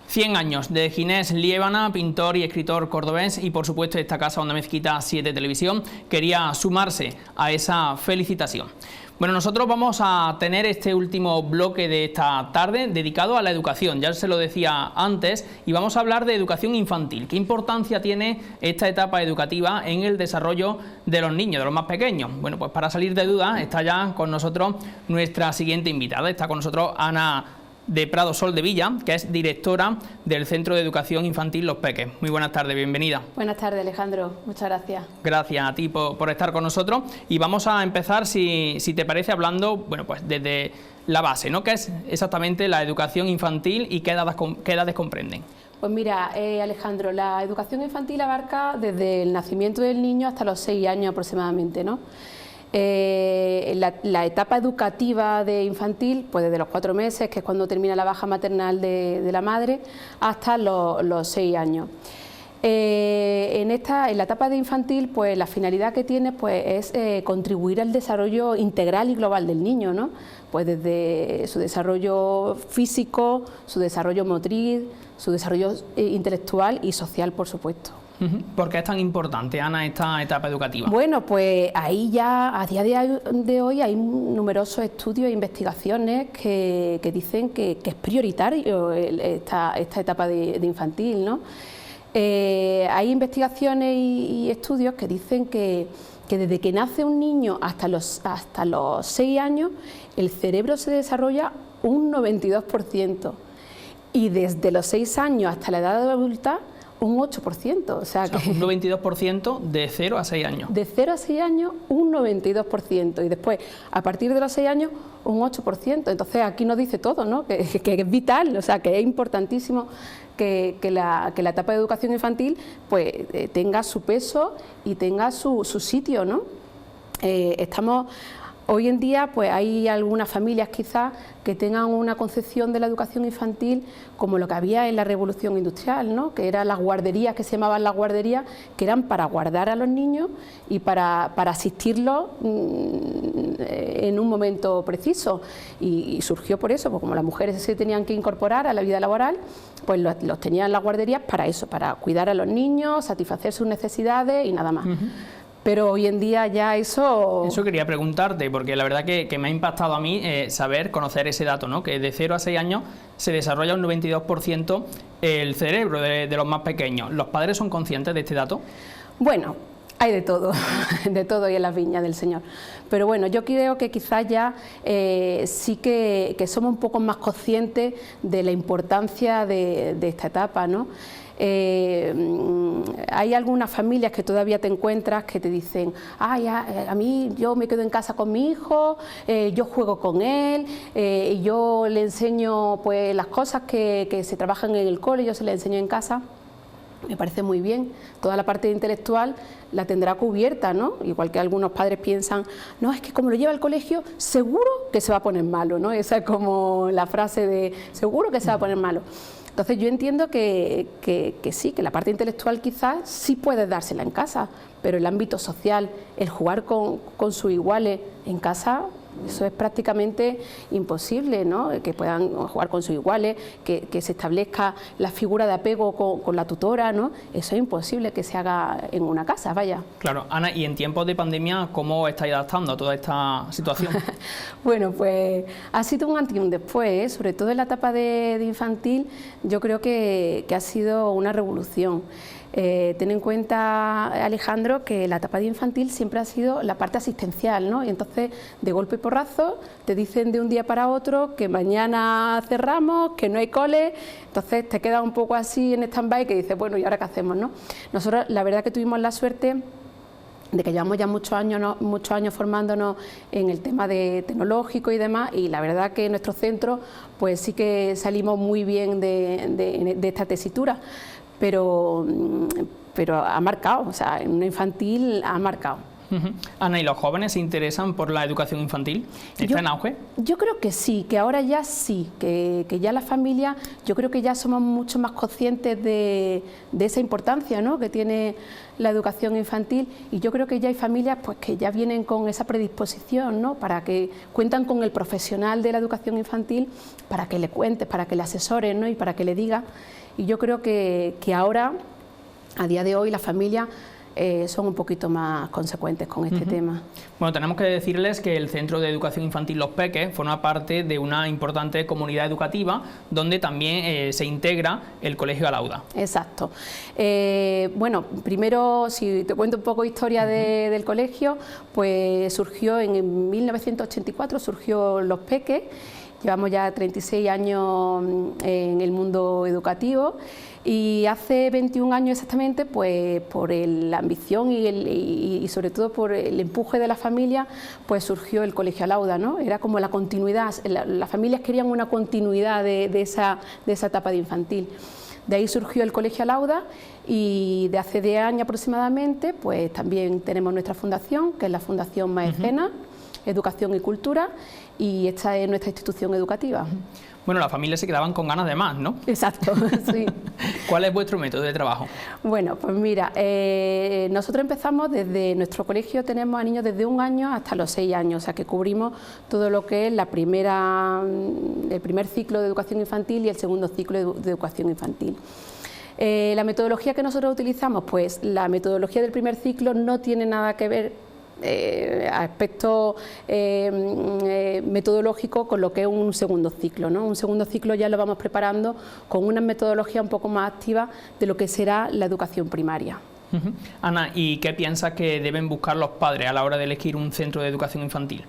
100 años de Ginés Liébana, pintor y escritor cordobés, y por supuesto esta casa Onda Mezquita 7 Televisión quería sumarse a esa felicitación. Bueno, nosotros vamos a tener este último bloque de esta tarde dedicado a la educación, ya se lo decía antes, y vamos a hablar de educación infantil. ¿Qué importancia tiene esta etapa educativa en el desarrollo de los niños, de los más pequeños? Bueno, pues para salir de dudas está ya con nosotros nuestra siguiente invitada, está con nosotros Ana de Prado Sol de Villa, que es directora del Centro de Educación Infantil Los Peques. Muy buenas tardes, bienvenida. Buenas tardes, Alejandro, muchas gracias. Gracias a ti por estar con nosotros, y vamos a empezar, si te parece, hablando, bueno, pues desde la base, ¿no? ¿Qué es exactamente la educación infantil y qué edades comprenden? Pues mira, Alejandro, la educación infantil abarca desde el nacimiento del niño hasta los 6 años aproximadamente, ¿no? La etapa educativa de infantil, pues desde los 4 meses, que es cuando termina la baja maternal de la madre, hasta los 6 años. En la etapa de infantil, pues la finalidad que tiene, pues es contribuir al desarrollo integral y global del niño, ¿no? Pues desde su desarrollo físico, su desarrollo motriz, su desarrollo intelectual y social, por supuesto. ¿Por qué es tan importante, Ana, esta etapa educativa? Bueno, pues ahí ya a día de hoy hay numerosos estudios e investigaciones que dicen que es prioritario esta etapa de infantil, ¿no? Hay investigaciones y estudios que dicen que desde que nace un niño hasta los 6 años el cerebro se desarrolla un 92%, y desde los 6 años hasta la edad adulta un 8%, o sea que un 92% de 0 a 6 años. De 0 a 6 años, un 92%, y después, a partir de los 6 años, un 8%. Entonces, aquí nos dice todo, ¿no? Que es vital, o sea, que es importantísimo que la etapa de educación infantil pues tenga su peso y tenga su sitio, ¿no? Hoy en día pues hay algunas familias quizás que tengan una concepción de la educación infantil como lo que había en la Revolución Industrial, ¿no? Que eran las guarderías, que se llamaban las guarderías, que eran para guardar a los niños y para asistirlos en un momento preciso. Y surgió por eso, porque como las mujeres se tenían que incorporar a la vida laboral, pues los tenían en las guarderías para eso, para cuidar a los niños, satisfacer sus necesidades y nada más. Pero hoy en día ya eso... Eso quería preguntarte, porque la verdad que me ha impactado a mí conocer ese dato, ¿no? Que de 0 a 6 años se desarrolla un 92% el cerebro de los más pequeños. ¿Los padres son conscientes de este dato? Bueno, hay de todo, de todo y en las viñas del Señor. Pero bueno, yo creo que quizás ya sí que somos un poco más conscientes de la importancia de esta etapa, ¿no? Hay algunas familias que todavía te encuentras que te dicen, a mí yo me quedo en casa con mi hijo, yo juego con él, yo le enseño pues las cosas que se trabajan en el cole, yo se las enseño en casa. Me parece muy bien, toda la parte intelectual la tendrá cubierta, ¿no? Igual que algunos padres piensan, no, es que como lo lleva al colegio, seguro que se va a poner malo, ¿no? Esa es como la frase de, seguro que se va a poner malo. Entonces yo entiendo que sí, que la parte intelectual quizás sí puede dársela en casa, pero el ámbito social, el jugar con sus iguales en casa, eso es prácticamente imposible, ¿no? Que puedan jugar con sus iguales, que se establezca la figura de apego con la tutora, ¿no? Eso es imposible que se haga en una casa, vaya. Claro, Ana, y en tiempos de pandemia, ¿cómo estáis adaptando a toda esta situación? Bueno, pues ha sido un antes y un después, ¿eh? Sobre todo en la etapa de infantil, yo creo que ha sido una revolución. Ten en cuenta, Alejandro, que la etapa de infantil siempre ha sido la parte asistencial, ¿no? Y entonces, de golpe y porrazo, te dicen de un día para otro que mañana cerramos, que no hay cole, entonces te quedas un poco así en stand-by que dices, bueno, ¿y ahora qué hacemos, no? Nosotros, la verdad que tuvimos la suerte de que llevamos ya muchos años formándonos en el tema de tecnológico y demás, y la verdad que en nuestro centro pues sí que salimos muy bien de esta tesitura. Pero ha marcado, o sea, en una infantil ha marcado. Ana, ¿y los jóvenes se interesan por la educación infantil? ¿Está en auge? Yo creo que sí, que ahora ya sí, que ya las familias, yo creo que ya somos mucho más conscientes de esa importancia, ¿no?, que tiene la educación infantil, y yo creo que ya hay familias pues que ya vienen con esa predisposición, ¿no?, para que cuentan con el profesional de la educación infantil para que le cuentes, para que le asesores, ¿no?, y para que le diga. Y yo creo que ahora, a día de hoy, las familias son un poquito más consecuentes con este tema. Bueno, tenemos que decirles que el Centro de Educación Infantil Los Peques forma parte de una importante comunidad educativa donde también se integra el Colegio Alauda. Exacto. Bueno, primero, si te cuento un poco historia del colegio, pues surgió en 1984, surgió Los Peques. Llevamos ya 36 años en el mundo educativo y hace 21 años exactamente, pues por la ambición y sobre todo por el empuje de la familia, pues surgió el Colegio Alauda, ¿no? Era como la continuidad, las familias querían una continuidad de esa etapa de infantil. De ahí surgió el Colegio Alauda y de hace 10 años aproximadamente, pues también tenemos nuestra fundación, que es la Fundación Maecena, Educación y Cultura, y esta es nuestra institución educativa. Bueno, las familias se quedaban con ganas de más, ¿no? Exacto, sí. ¿Cuál es vuestro método de trabajo? Bueno, pues mira, nosotros empezamos desde nuestro colegio, tenemos a niños desde 1 año hasta los 6 años, o sea que cubrimos todo lo que es el primer ciclo de educación infantil y el segundo ciclo de educación infantil. La metodología que nosotros utilizamos, pues la metodología del primer ciclo no tiene nada que ver aspecto metodológico con lo que es un segundo ciclo, ¿no? Un segundo ciclo ya lo vamos preparando con una metodología un poco más activa de lo que será la educación primaria. Ana, ¿y qué piensas que deben buscar los padres a la hora de elegir un centro de educación infantil?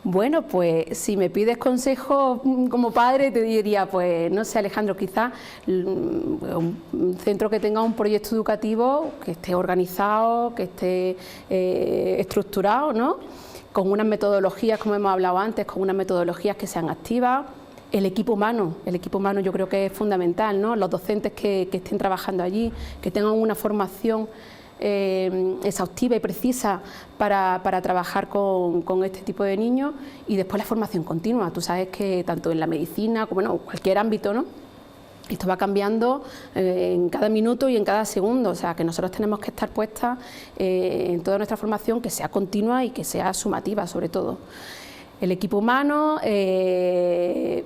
Bueno, pues si me pides consejo como padre te diría, pues no sé, Alejandro, quizás un centro que tenga un proyecto educativo que esté organizado, que esté estructurado, ¿no?, con unas metodologías, como hemos hablado antes, con unas metodologías que sean activas. El equipo humano yo creo que es fundamental, ¿no?, los docentes que estén trabajando allí, que tengan una formación exhaustiva y precisa para trabajar con este tipo de niños, y después la formación continua. Tú sabes que tanto en la medicina como en cualquier ámbito, ¿no?, esto va cambiando en cada minuto y en cada segundo, o sea que nosotros tenemos que estar puestas en toda nuestra formación, que sea continua y que sea sumativa sobre todo. El equipo humano, el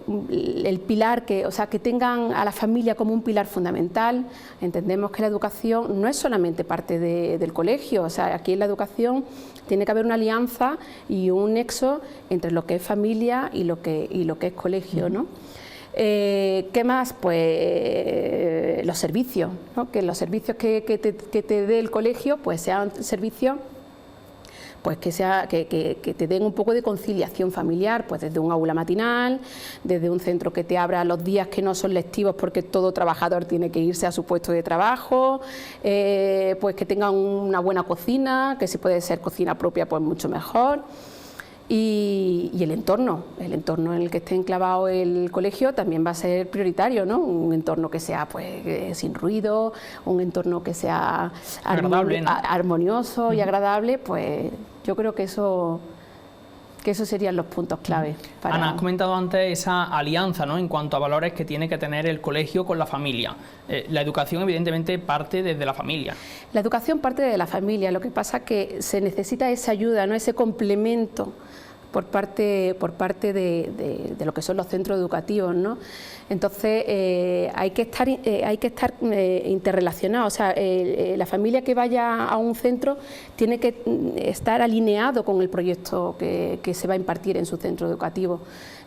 pilar, que tengan a la familia como un pilar fundamental. Entendemos que la educación no es solamente parte del colegio, o sea, aquí en la educación tiene que haber una alianza y un nexo entre lo que es familia y lo que es colegio, ¿no? ¿Qué más? Pues los servicios, ¿no?, que los servicios que te dé el colegio pues sean servicios pues que te den un poco de conciliación familiar, pues desde un aula matinal, desde un centro que te abra los días que no son lectivos porque todo trabajador tiene que irse a su puesto de trabajo, pues que tengan una buena cocina, que si puede ser cocina propia pues mucho mejor. Y el entorno en el que esté enclavado el colegio también va a ser prioritario, ¿no? Un entorno que sea pues sin ruido, un entorno que sea agradable, ¿no?, armonioso y agradable, pues yo creo que esos serían los puntos clave. Ana, has comentado antes esa alianza, ¿no?, en cuanto a valores que tiene que tener el colegio con la familia. La educación evidentemente parte desde la familia. La educación parte de la familia, lo que pasa es que se necesita esa ayuda, ¿no?, ese complemento por parte de lo que son los centros educativos, ¿no? Entonces hay que estar interrelacionados, o sea, la familia que vaya a un centro tiene que estar alineado con el proyecto que se va a impartir en su centro educativo.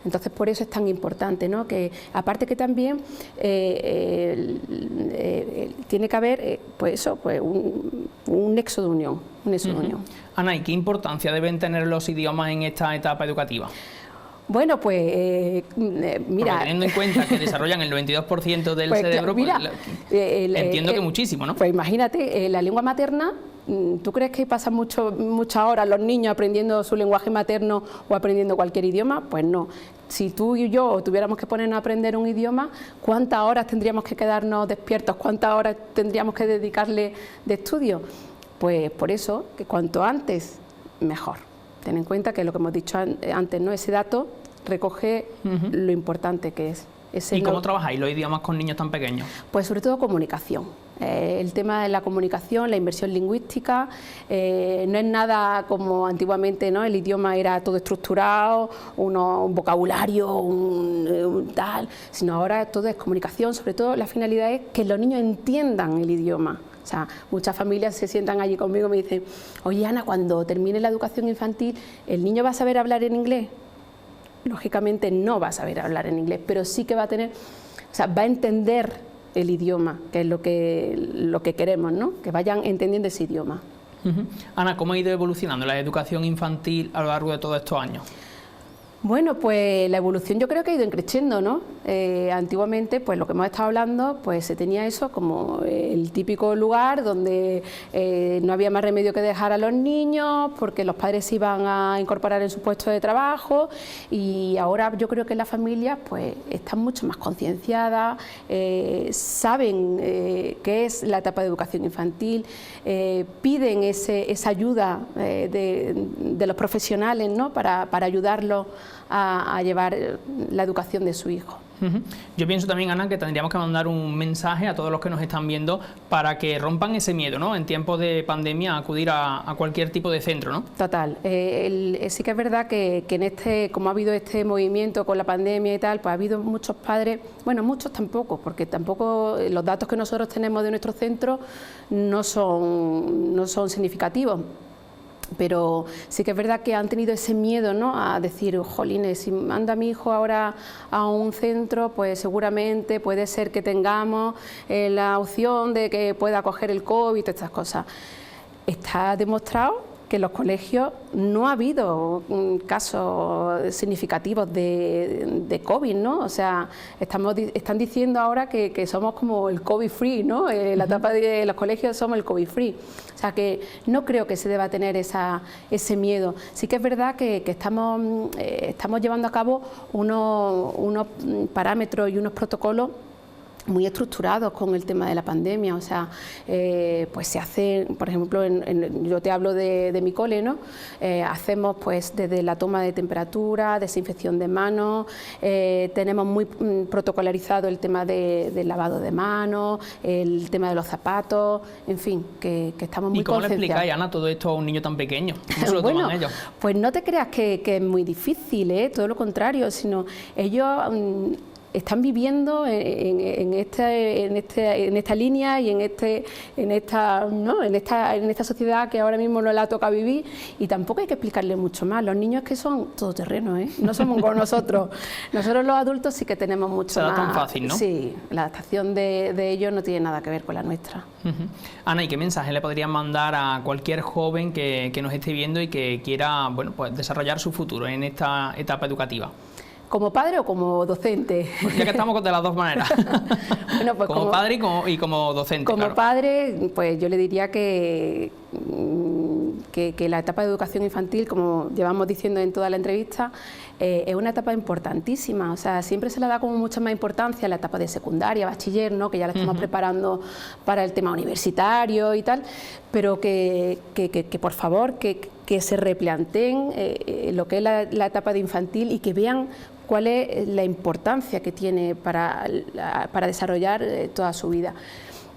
Entonces por eso es tan importante, ¿no?, que aparte que también tiene que haber pues un nexo de unión, Ana, ¿y qué importancia deben tener los idiomas en esta etapa educativa? Bueno, pues mira... Porque teniendo en cuenta que desarrollan el 92% del cerebro, mira, entiendo que muchísimo, ¿no? Pues imagínate, la lengua materna, ¿tú crees que pasan muchas horas los niños aprendiendo su lenguaje materno o aprendiendo cualquier idioma? Pues no. Si tú y yo tuviéramos que ponernos a aprender un idioma, ¿cuántas horas tendríamos que quedarnos despiertos? ¿Cuántas horas tendríamos que dedicarle de estudio? Pues por eso, que cuanto antes, mejor. Ten en cuenta que lo que hemos dicho antes, ¿no? Ese dato recoge lo importante que es. ¿Y cómo trabajáis los idiomas con niños tan pequeños? Pues sobre todo comunicación. El tema de la comunicación, la inversión lingüística, no es nada como antiguamente, ¿no? El idioma era todo estructurado, un vocabulario, un tal, sino ahora todo es comunicación. Sobre todo la finalidad es que los niños entiendan el idioma. O sea, muchas familias se sientan allí conmigo y me dicen: oye, Ana, cuando termine la educación infantil, ¿el niño va a saber hablar en inglés? Lógicamente no va a saber hablar en inglés, pero sí que va a tener, o sea, va a entender el idioma, que es lo que queremos, ¿no? Que vayan entendiendo ese idioma. Ana, ¿cómo ha ido evolucionando la educación infantil a lo largo de todos estos años? Bueno, pues la evolución yo creo que ha ido creciendo, ¿no? Antiguamente, pues lo que hemos estado hablando, pues se tenía eso como el típico lugar donde no había más remedio que dejar a los niños porque los padres se iban a incorporar en su puesto de trabajo, y ahora yo creo que las familias pues están mucho más concienciadas, saben qué es la etapa de educación infantil, piden esa ayuda de los profesionales, ¿no? para ayudarlos a llevar la educación de su hijo. Yo pienso también, Ana, que tendríamos que mandar un mensaje a todos los que nos están viendo para que rompan ese miedo, ¿no? En tiempos de pandemia, a acudir a cualquier tipo de centro, ¿no? Total. Sí que es verdad que en como ha habido este movimiento con la pandemia y tal, pues ha habido muchos padres, bueno, muchos tampoco, porque tampoco los datos que nosotros tenemos de nuestro centro no son significativos. Pero sí que es verdad que han tenido ese miedo, ¿no? A decir: jolines, si manda a mi hijo ahora a un centro, pues seguramente puede ser que tengamos la opción de que pueda coger el COVID, todas estas cosas. Está demostrado que en los colegios no ha habido casos significativos de COVID, ¿no? O sea, están diciendo ahora que somos como el COVID free, ¿no? La etapa de los colegios somos el COVID free. O sea, que no creo que se deba tener ese miedo. Sí que es verdad que estamos llevando a cabo unos parámetros y unos protocolos muy estructurados con el tema de la pandemia. O sea, pues se hace, por ejemplo, yo te hablo de mi cole, ¿no? Hacemos pues desde la toma de temperatura, desinfección de manos, tenemos muy protocolarizado el tema del lavado de manos, el tema de los zapatos, en fin, que estamos muy concienciados. ¿Y cómo le explicáis, Ana, todo esto a un niño tan pequeño? ¿Cómo se lo toman ellos? Pues no te creas que es muy difícil, todo lo contrario, sino ellos están viviendo en esta línea y en esta sociedad que ahora mismo no la toca vivir, y tampoco hay que explicarle mucho más. Los niños que son todoterreno, no somos como nosotros. Nosotros los adultos sí que tenemos mucho más. Se da tan fácil, ¿no? Sí, la adaptación de ellos no tiene nada que ver con la nuestra. Ana, ¿y qué mensaje le podrías mandar a cualquier joven que nos esté viendo y que quiera, bueno, pues desarrollar su futuro en esta etapa educativa? ¿Como padre o como docente? Pues ya que estamos de las dos maneras. Bueno, pues como padre y como docente. Como claro. padre, pues yo le diría que la etapa de educación infantil, como llevamos diciendo en toda la entrevista, es una etapa importantísima. O sea, siempre se le da como mucha más importancia a la etapa de secundaria, bachiller, ¿no? Que ya la estamos preparando para el tema universitario y tal, pero que por favor, que se replanteen lo que es la etapa de infantil y que vean cuál es la importancia que tiene para desarrollar toda su vida.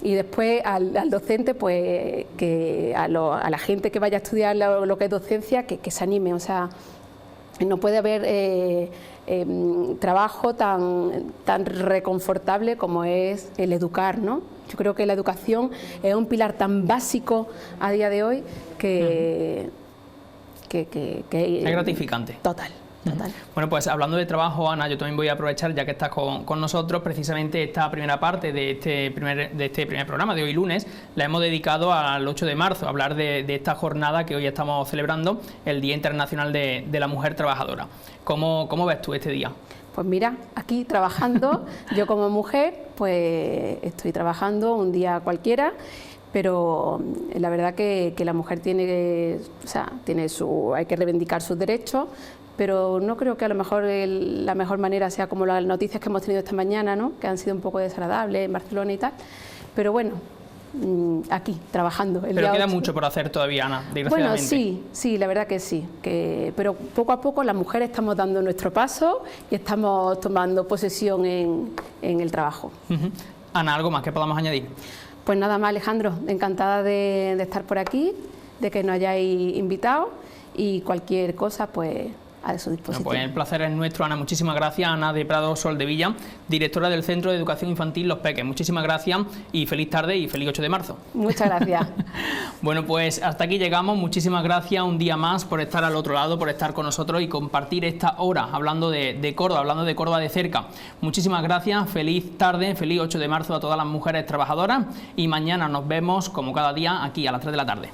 Y después al docente, pues que a la gente que vaya a estudiar lo que es docencia, que se anime. O sea, no puede haber trabajo tan reconfortable como es el educar, ¿no? Yo creo que la educación es un pilar tan básico a día de hoy que es gratificante. Total. Bueno, pues hablando de trabajo, Ana, yo también voy a aprovechar, ya que estás con nosotros, precisamente esta primera parte de este primer programa de hoy lunes, la hemos dedicado al 8 de marzo, a hablar de esta jornada que hoy estamos celebrando, el Día Internacional de la Mujer Trabajadora. ¿Cómo ves tú este día? Pues mira, aquí trabajando, yo como mujer, pues estoy trabajando un día cualquiera, pero la verdad que la mujer hay que reivindicar sus derechos, pero no creo que a lo mejor la mejor manera sea como las noticias que hemos tenido esta mañana, ¿no? Que han sido un poco desagradables en Barcelona y tal, pero bueno, aquí, trabajando. Pero queda mucho por hacer todavía, Ana, desgraciadamente. Bueno, sí, la verdad que sí, pero poco a poco las mujeres estamos dando nuestro paso y estamos tomando posesión en el trabajo. Ana, ¿algo más que podamos añadir? Pues nada más, Alejandro, encantada de estar por aquí, de que nos hayáis invitado y cualquier cosa, pues a su disposición. Bueno, pues el placer es nuestro, Ana. Muchísimas gracias, Ana de Prado Soldevilla, directora del Centro de Educación Infantil Los Peques. Muchísimas gracias y feliz tarde y feliz 8 de marzo. Muchas gracias. Bueno, pues hasta aquí llegamos. Muchísimas gracias un día más por estar al otro lado, por estar con nosotros y compartir esta hora hablando de Córdoba, hablando de Córdoba de cerca. Muchísimas gracias, feliz tarde, feliz 8 de marzo a todas las mujeres trabajadoras y mañana nos vemos como cada día aquí a las 3 de la tarde.